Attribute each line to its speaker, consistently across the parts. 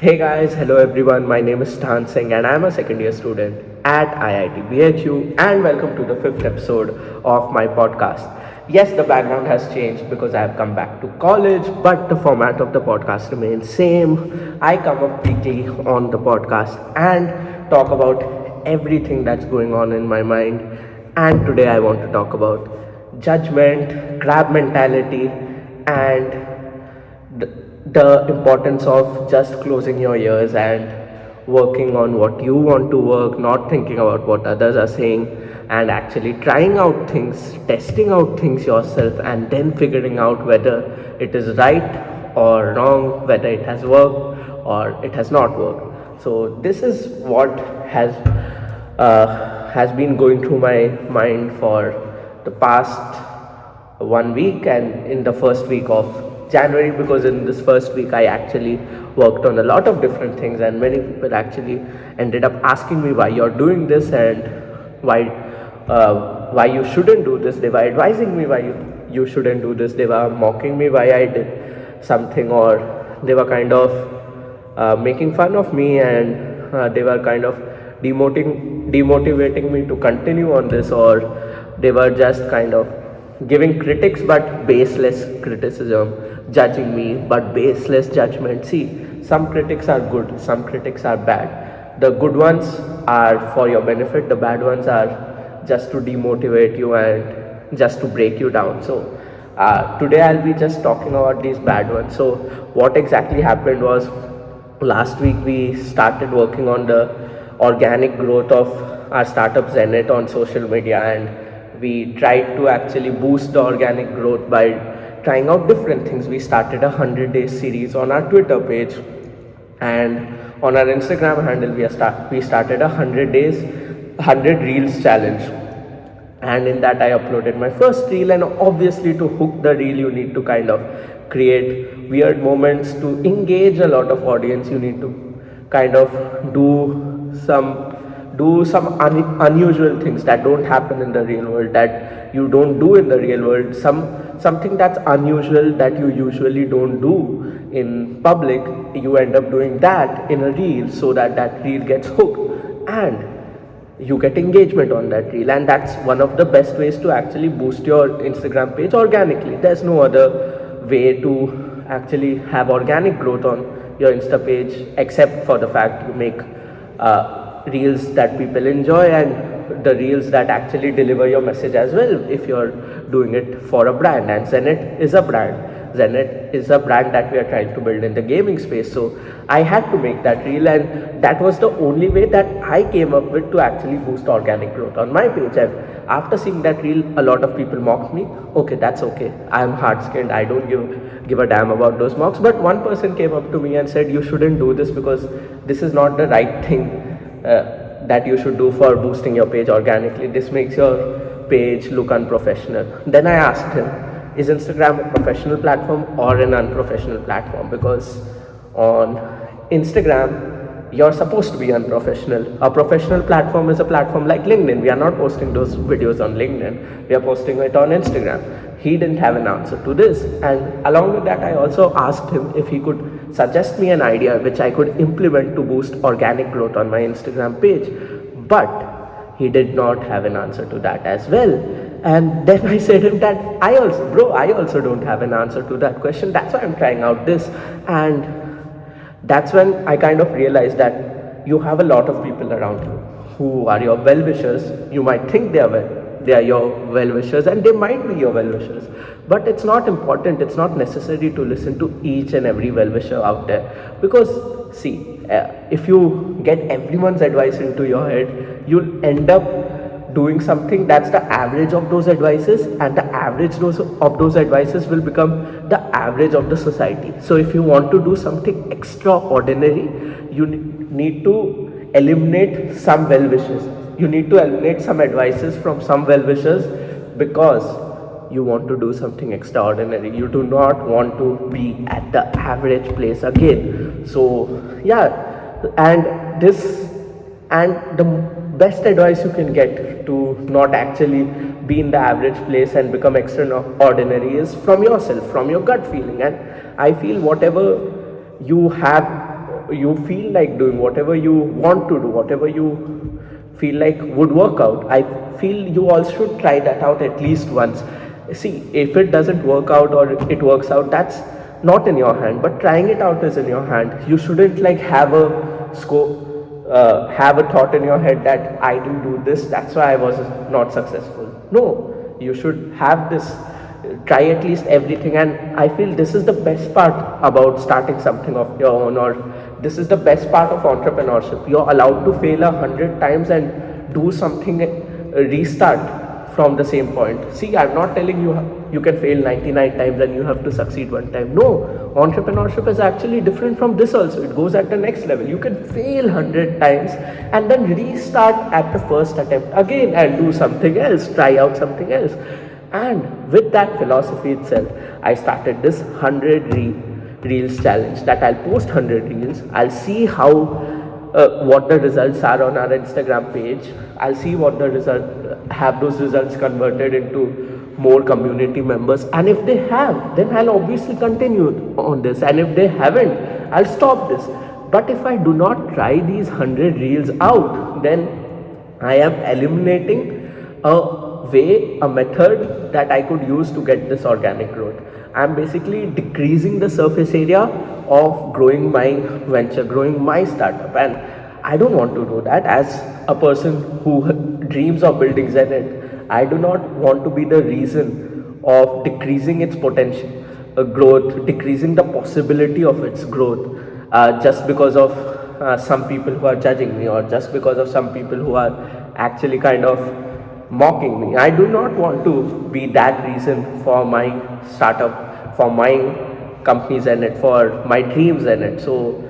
Speaker 1: Hey guys, hello everyone. My name is Stan Singh and I'm a second year student at IIT BHU and welcome to the fifth episode of my podcast. Yes, the background has changed because I have come back to college, but the format of the podcast remains same. I come up weekly on the podcast and talk about everything that's going on in my mind. And today I want to talk about judgment, crab mentality, and the importance of just closing your ears and working on what you want to work, not thinking about what others are saying, and actually trying out things, testing out things yourself, and then figuring out whether it is right or wrong, whether it has worked or it has not worked. So this is what has has been going through my mind for the past 1 week and in the first week of January, because in this first week I actually worked on a lot of different things, and many people actually ended up asking me why you're doing this and why you shouldn't do this. They were advising me why you shouldn't do this. They were mocking me why I did something, or they were kind of making fun of me, and they were kind of demotivating me to continue on this, or they were just kind of giving critics but baseless criticism, judging me but baseless judgment. See, some critics are good, some critics are bad. The good ones are for your benefit, the bad ones are just to demotivate you and just to break you down. So today I'll be just talking about these bad ones. So what exactly happened was, last week we started working on the organic growth of our startup Zenit on social media, and we tried to actually boost the organic growth by trying out different things. We started a 100-day series on our Twitter page, and on our Instagram handle we started a 100 days 100 reels challenge, and in that I uploaded my first reel. And obviously, to hook the reel you need to kind of create weird moments to engage a lot of audience. You need to kind of do some unusual things that don't happen in the real world, that you don't do in the real world, something that's unusual that you usually don't do in public. You end up doing that in a reel, so that that reel gets hooked and you get engagement on that reel. And that's one of the best ways to actually boost your Instagram page organically. There's no other way to actually have organic growth on your Insta page, except for the fact you make reels that people enjoy, and the reels that actually deliver your message as well, if you're doing it for a brand. And Zenit is a brand that we are trying to build in the gaming space. So I had to make that reel, and that was the only way that I came up with to actually boost organic growth on my page. And after seeing that reel, a lot of people mocked me. Okay, that's okay, I'm hard skinned, I don't give a damn about those mocks. But one person came up to me and said, you shouldn't do this because this is not the right thing that you should do for boosting your page organically. This makes your page look unprofessional. Then I asked him, is Instagram a professional platform or an unprofessional platform? Because on Instagram you're supposed to be unprofessional. A professional platform is a platform like LinkedIn. We are not posting those videos on LinkedIn, we are posting it on Instagram. He didn't have an answer to this, and along with that I also asked him if he could suggest me an idea which I could implement to boost organic growth on my Instagram page. But he did not have an answer to that as well. And then I said him that I also don't have an answer to that question. That's why I'm trying out this. And that's when I kind of realized that you have a lot of people around you who are your well-wishers. You might think they are your well-wishers, and they might be your well-wishers, but it's not important, it's not necessary to listen to each and every well-wisher out there. Because see, if you get everyone's advice into your head, you'll end up doing something that's the average of those advices, and the average of those advices will become the average of the society. So if you want to do something extraordinary, you need to eliminate some well-wishes. You need to eliminate some advices from some well-wishers, because you want to do something extraordinary. You do not want to be at the average place again. So yeah, and the best advice you can get to not actually be in the average place and become extraordinary is from yourself, from your gut feeling. And I feel whatever you have you feel like doing, whatever you want to do, whatever you feel like would work out, I feel you all should try that out at least once. See, if it doesn't work out or it works out, that's not in your hand, but trying it out is in your hand. You shouldn't like have a scope, have a thought in your head that I didn't do this, that's why I was not successful. No, you should have this, try at least everything. And I feel this is the best part about starting something of your own, or this is the best part of entrepreneurship. You're allowed to fail 100 times and do something, restart from the same point. See, I'm not telling you you can fail 99 times and you have to succeed one time. No, entrepreneurship is actually different from this also. It goes at the next level. You can fail 100 times and then restart at the first attempt again and do something else, try out something else. And with that philosophy itself, I started this 100 reels challenge, that I'll post 100 reels. I'll see how what the results are on our Instagram page. I'll see what the have those results converted into more community members. And if they have, then I'll obviously continue on this. And if they haven't, I'll stop this. But if I do not try these 100 reels out, then I am eliminating a method that I could use to get this organic growth. I'm basically decreasing the surface area of growing my venture, growing my startup, and I don't want to do that. As a person who dreams of building Zenit, I do not want to be the reason of decreasing its potential growth, decreasing the possibility of its growth, just because of some people who are judging me, or just because of some people who are actually kind of mocking me. I do not want to be that reason for my startup, for my companies in it, for my dreams in it. So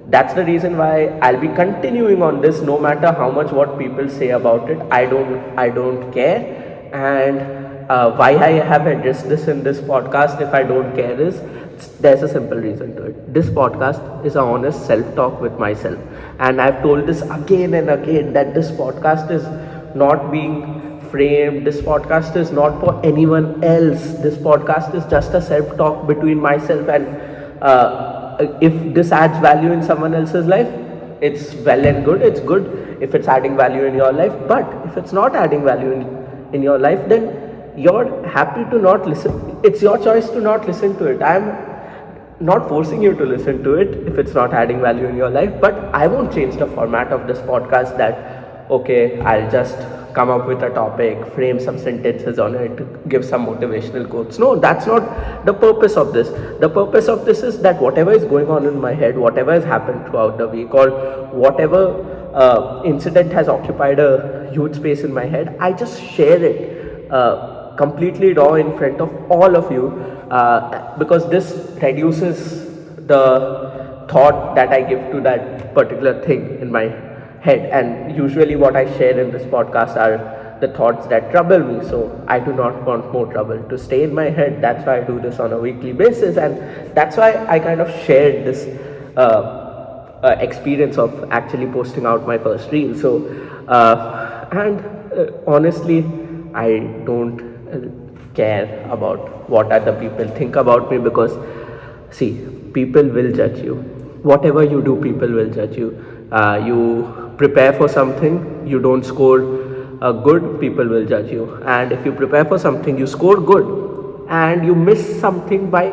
Speaker 1: that's the reason why I'll be continuing on this, no matter how much what people say about it. I don't care. And why I have addressed this in this podcast, if I don't care, is there's a simple reason to it. This podcast is an honest self-talk with myself, and I've told this again and again that this podcast is not being framed. This podcast is not for anyone else. This podcast is just a self-talk between myself, and if this adds value in someone else's life, it's well and good. It's good if it's adding value in your life. But if it's not adding value in your life, then you're happy to not listen. It's your choice to not listen to it. I'm not forcing you to listen to it if it's not adding value in your life. But I won't change the format of this podcast, that okay, I'll just come up with a topic, frame some sentences on it, give some motivational quotes. No, that's not the purpose of this. The purpose of this is that whatever is going on in my head, whatever has happened throughout the week, or whatever incident has occupied a huge space in my head, I just share it completely raw in front of all of you, because this reduces the thought that I give to that particular thing in my head. And usually what I share in this podcast are the thoughts that trouble me, so I do not want more trouble to stay in my head. That's why I do this on a weekly basis, and that's why I kind of shared this experience of actually posting out my first reel. So honestly, I don't care about what other people think about me, because see, people will judge you. Whatever you do, people will judge you. You prepare for something, you don't score good, people will judge you. And if you prepare for something, you score good, and you miss something by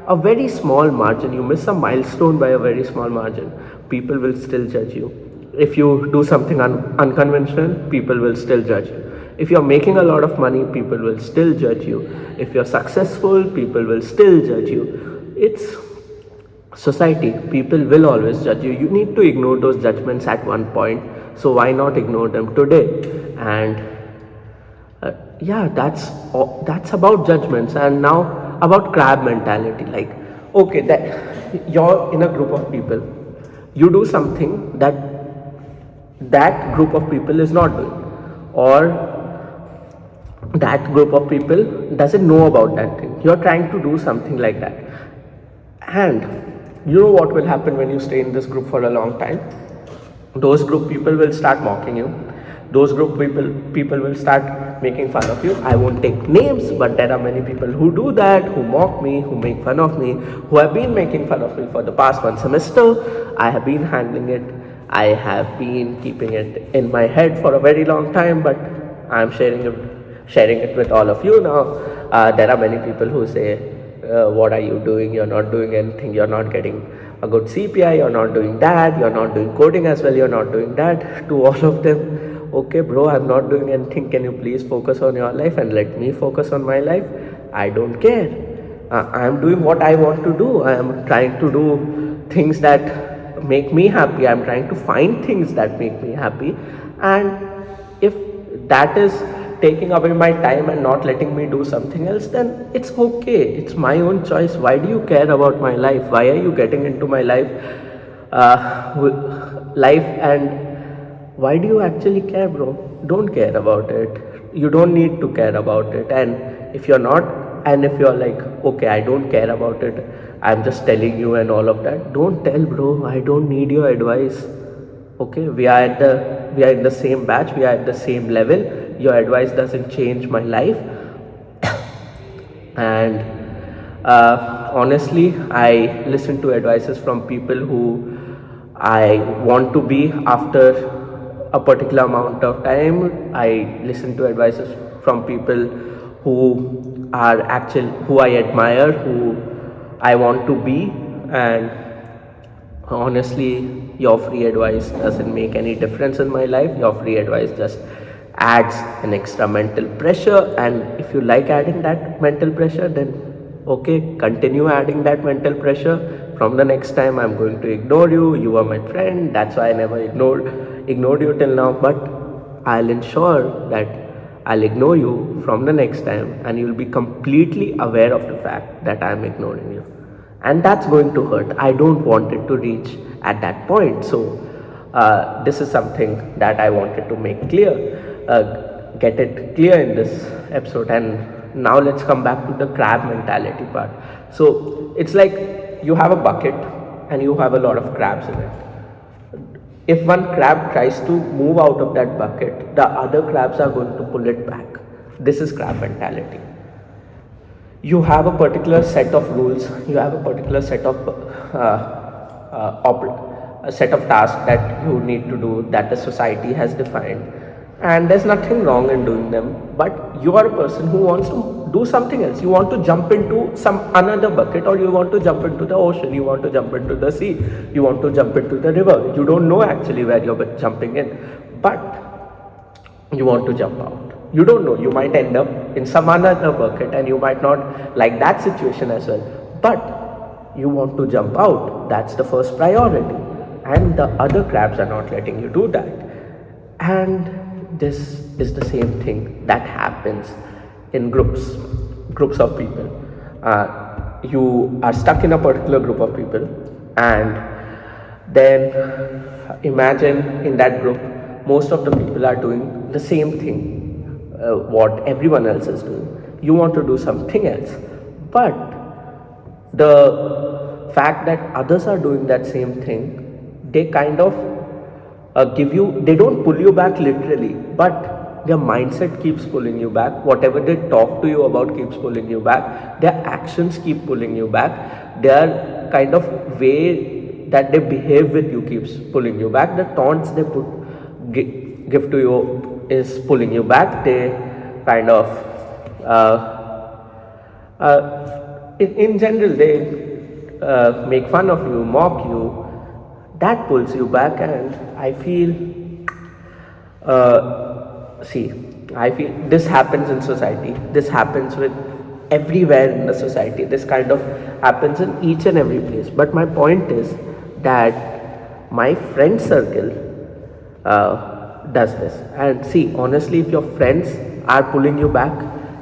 Speaker 1: a very small margin, you miss a milestone by a very small margin, people will still judge you. If you do something unconventional, people will still judge you. If you're making a lot of money, people will still judge you. If you're successful, people will still judge you. It's society. People will always judge you. You need to ignore those judgments at one point, so why not ignore them today? And yeah, that's about judgments. And now about crab mentality. Like, okay, that you're in a group of people, you do something that group of people is not doing, or that group of people doesn't know about that thing. You're trying to do something like that, and you know what will happen when you stay in this group for a long time? Those group people will start mocking you. Those group people will start making fun of you. I won't take names, but there are many people who do that, who mock me, who make fun of me, who have been making fun of me for the past one semester. I have been handling it. I have been keeping it in my head for a very long time, but I'm sharing it with all of you now. There are many people who say, what are you doing? You're not doing anything. You're not getting a good CPI. You're not doing that. You're not doing coding as well. You're not doing that. To all of them, okay, bro, I'm not doing anything. Can you please focus on your life and let me focus on my life? I don't care. I'm doing what I want to do. I am trying to do things that make me happy. I'm trying to find things that make me happy. And if that is taking away my time and not letting me do something else, then it's okay. It's my own choice. Why do you care about my life? Why are you getting into my life, and why do you actually care, bro? Don't care about it. You don't need to care about it. And if you're not, and if you're like, okay, I don't care about it, I'm just telling you and all of that, don't tell, bro. I don't need your advice. Okay, we are in the same batch, we are at the same level. Your advice doesn't change my life. And honestly, I listen to advices from people who I want to be after a particular amount of time. I listen to advices from people who I admire, who I want to be. And honestly, your free advice doesn't make any difference in my life. Your free advice just adds an extra mental pressure, and if you like adding that mental pressure, then okay, continue adding that mental pressure. From the next time, I'm going to ignore you. You are my friend. That's why I never ignored you till now. But I'll ensure that I'll ignore you from the next time, and you'll be completely aware of the fact that I'm ignoring you. And that's going to hurt. I don't want it to reach at that point. So this is something that I wanted to make clear, get it clear in this episode. And now let's come back to the crab mentality part. So it's like you have a bucket and you have a lot of crabs in it. If one crab tries to move out of that bucket, the other crabs are going to pull it back. This is crab mentality. You have a particular set of rules, you have a particular set of a set of tasks that you need to do, that the society has defined, and there's nothing wrong in doing them. But you are a person who wants to do something else. You want to jump into some another bucket, or you want to jump into the ocean, you want to jump into the sea, you want to jump into the river. You don't know actually where you're jumping in, but you want to jump out. You don't know, you might end up in some another bucket, and you might not like that situation as well, but you want to jump out. That's the first priority, and the other crabs are not letting you do that. And this is the same thing that happens in groups of people. You are stuck in a particular group of people, and then imagine in that group most of the people are doing the same thing, what everyone else is doing. You want to do something else, but the fact that others are doing that same thing, they kind of they don't pull you back literally, but their mindset keeps pulling you back. Whatever they talk to you about keeps pulling you back. Their actions keep pulling you back. Their kind of way that they behave with you keeps pulling you back. The taunts they give to you is pulling you back. They kind of in general, they make fun of you, mock you. That pulls you back. And I feel I feel this happens in society. This happens with everywhere in the society. This kind of happens in each and every place. But my point is that my friend circle does this. And see, honestly, if your friends are pulling you back,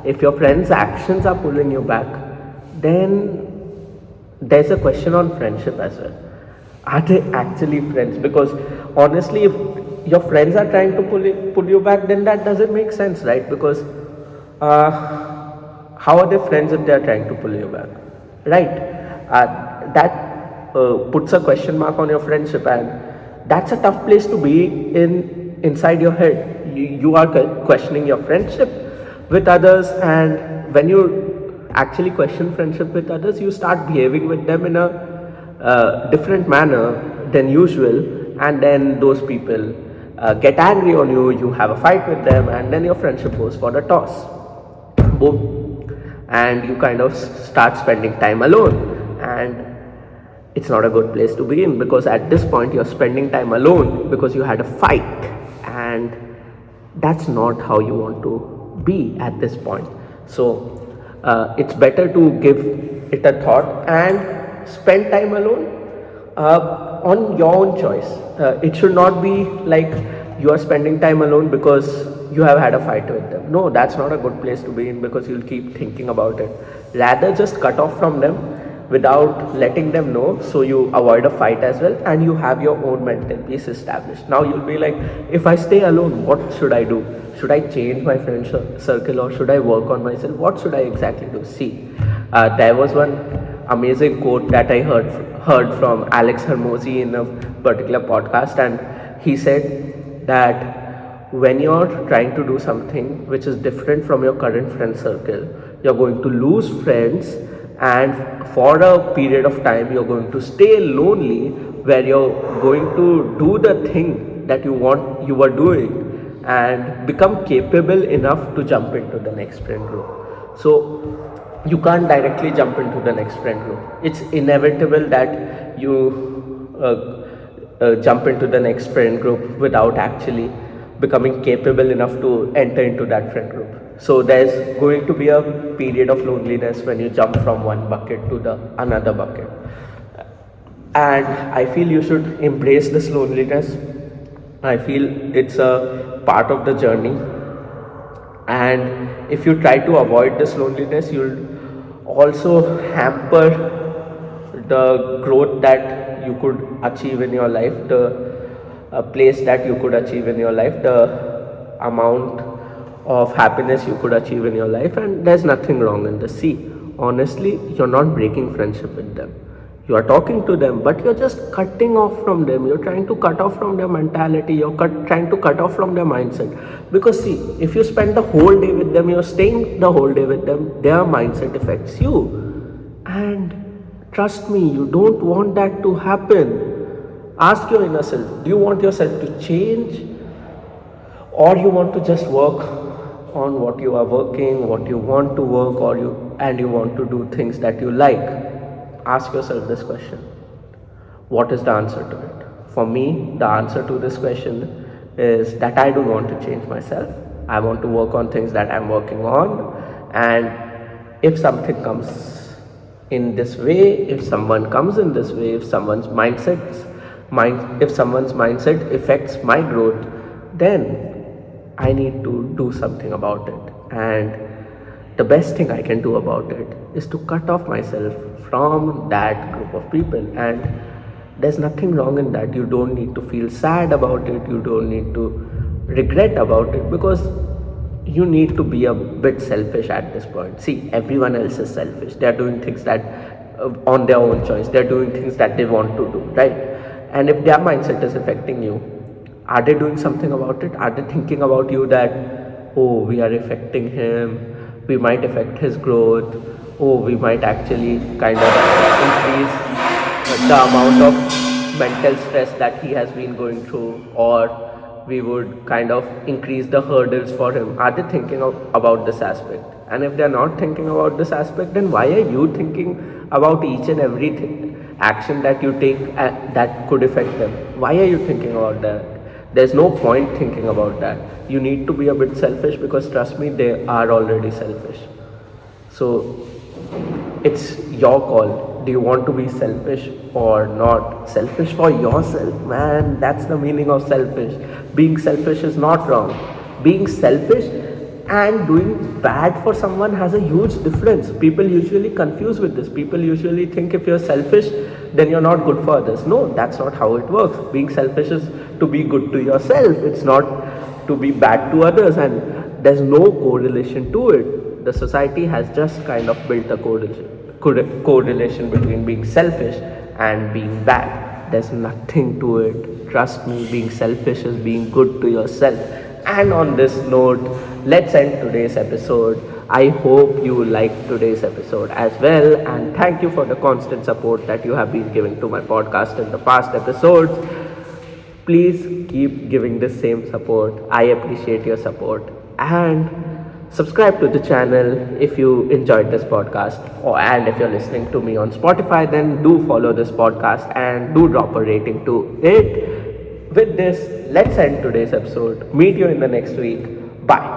Speaker 1: if your friends' actions are pulling you back, then there's a question on friendship as well. Are they actually friends? Because honestly, if your friends are trying to pull you back, then that doesn't make sense, right? Because how are they friends if they are trying to pull you back, right? That puts a question mark on your friendship, and that's a tough place to be in inside your head. You are questioning your friendship. with others, and when you actually question friendship with others, you start behaving with them in a different manner than usual, and then those people get angry on you, you have a fight with them, and then your friendship goes for the toss. Boom. And you kind of start spending time alone, and it's not a good place to be in, because at this point you're spending time alone because you had a fight, and that's not how you want to be at this point. So it's better to give it a thought and spend time alone on your own choice. It should not be like you are spending time alone because you have had a fight with them. No, that's not a good place to be in, because you'll keep thinking about it. Rather, just cut off from them without letting them know, so you avoid a fight as well, and you have your own mental peace established. Now you'll be like, if I stay alone, what should I do? Should I change my friend circle, or should I work on myself? What should I exactly do? See, there was one amazing quote that I heard from Alex Hermosi in a particular podcast, and he said that when you're trying to do something which is different from your current friend circle, you're going to lose friends, and for a period of time you're going to stay lonely, where you're going to do the thing that you were doing, and become capable enough to jump into the next friend group. So you can't directly jump into the next friend group. It's inevitable that you jump into the next friend group without actually becoming capable enough to enter into that friend group. So there's going to be a period of loneliness when you jump from one bucket to the another bucket, and I feel you should embrace this loneliness. I feel it's a part of the journey, and if you try to avoid this loneliness, you'll also hamper the growth that you could achieve in your life, the place that you could achieve in your life, the amount of happiness you could achieve in your life. And there's nothing wrong in this. See, honestly, you're not breaking friendship with them. You are talking to them, but you're just cutting off from them. You're trying to cut off from their mentality. You're trying to cut off from their mindset. Because see, if you spend the whole day with them, you're staying the whole day with them, their mindset affects you. And trust me, you don't want that to happen. Ask your inner self, do you want yourself to change, or you want to just work on what you are working, what you want to work, or you want to do things that you like? Ask yourself this question. What is the answer to it? For me, the answer to this question is that I don't want to change myself. I want to work on things that I'm working on, and if something comes in this way, if someone comes in this way, if someone's mindset affects my growth, then I need to do something about it. And the best thing I can do about it is to cut off myself from that group of people. And there's nothing wrong in that. You don't need to feel sad about it, you don't need to regret about it, because you need to be a bit selfish at this point. See, everyone else is selfish. They're doing things that on their own choice, they're doing things that they want to do, right? And if their mindset is affecting you, are they doing something about it? Are they thinking about you that, oh, we are affecting him, we might affect his growth, oh, we might actually kind of increase the amount of mental stress that he has been going through, or we would kind of increase the hurdles for him? Are they thinking about this aspect? And if they're not thinking about this aspect, then why are you thinking about each and every action that you take that could affect them? Why are you thinking about that? There's no point thinking about that. You need to be a bit selfish, because trust me, they are already selfish. So it's your call. Do you want to be selfish or not? Selfish for yourself, man. That's the meaning of selfish. Being selfish is not wrong. Being selfish and doing bad for someone has a huge difference. People usually confuse with this. People usually think if you're selfish, then you're not good for others. No, that's not how it works. Being selfish is to be good to yourself. It's not to be bad to others, and there's no correlation to it. The society has just kind of built a correlation between being selfish and being bad. There's nothing to it. Trust me, being selfish is being good to yourself. And on this note, let's end today's episode. I hope you liked today's episode as well, and thank you for the constant support that you have been giving to my podcast in the past episodes. Please keep giving the same support. I appreciate your support. And subscribe to the channel if you enjoyed this podcast. And if you're listening to me on Spotify, then do follow this podcast and do drop a rating to it. With this, let's end today's episode. Meet you in the next week. Bye.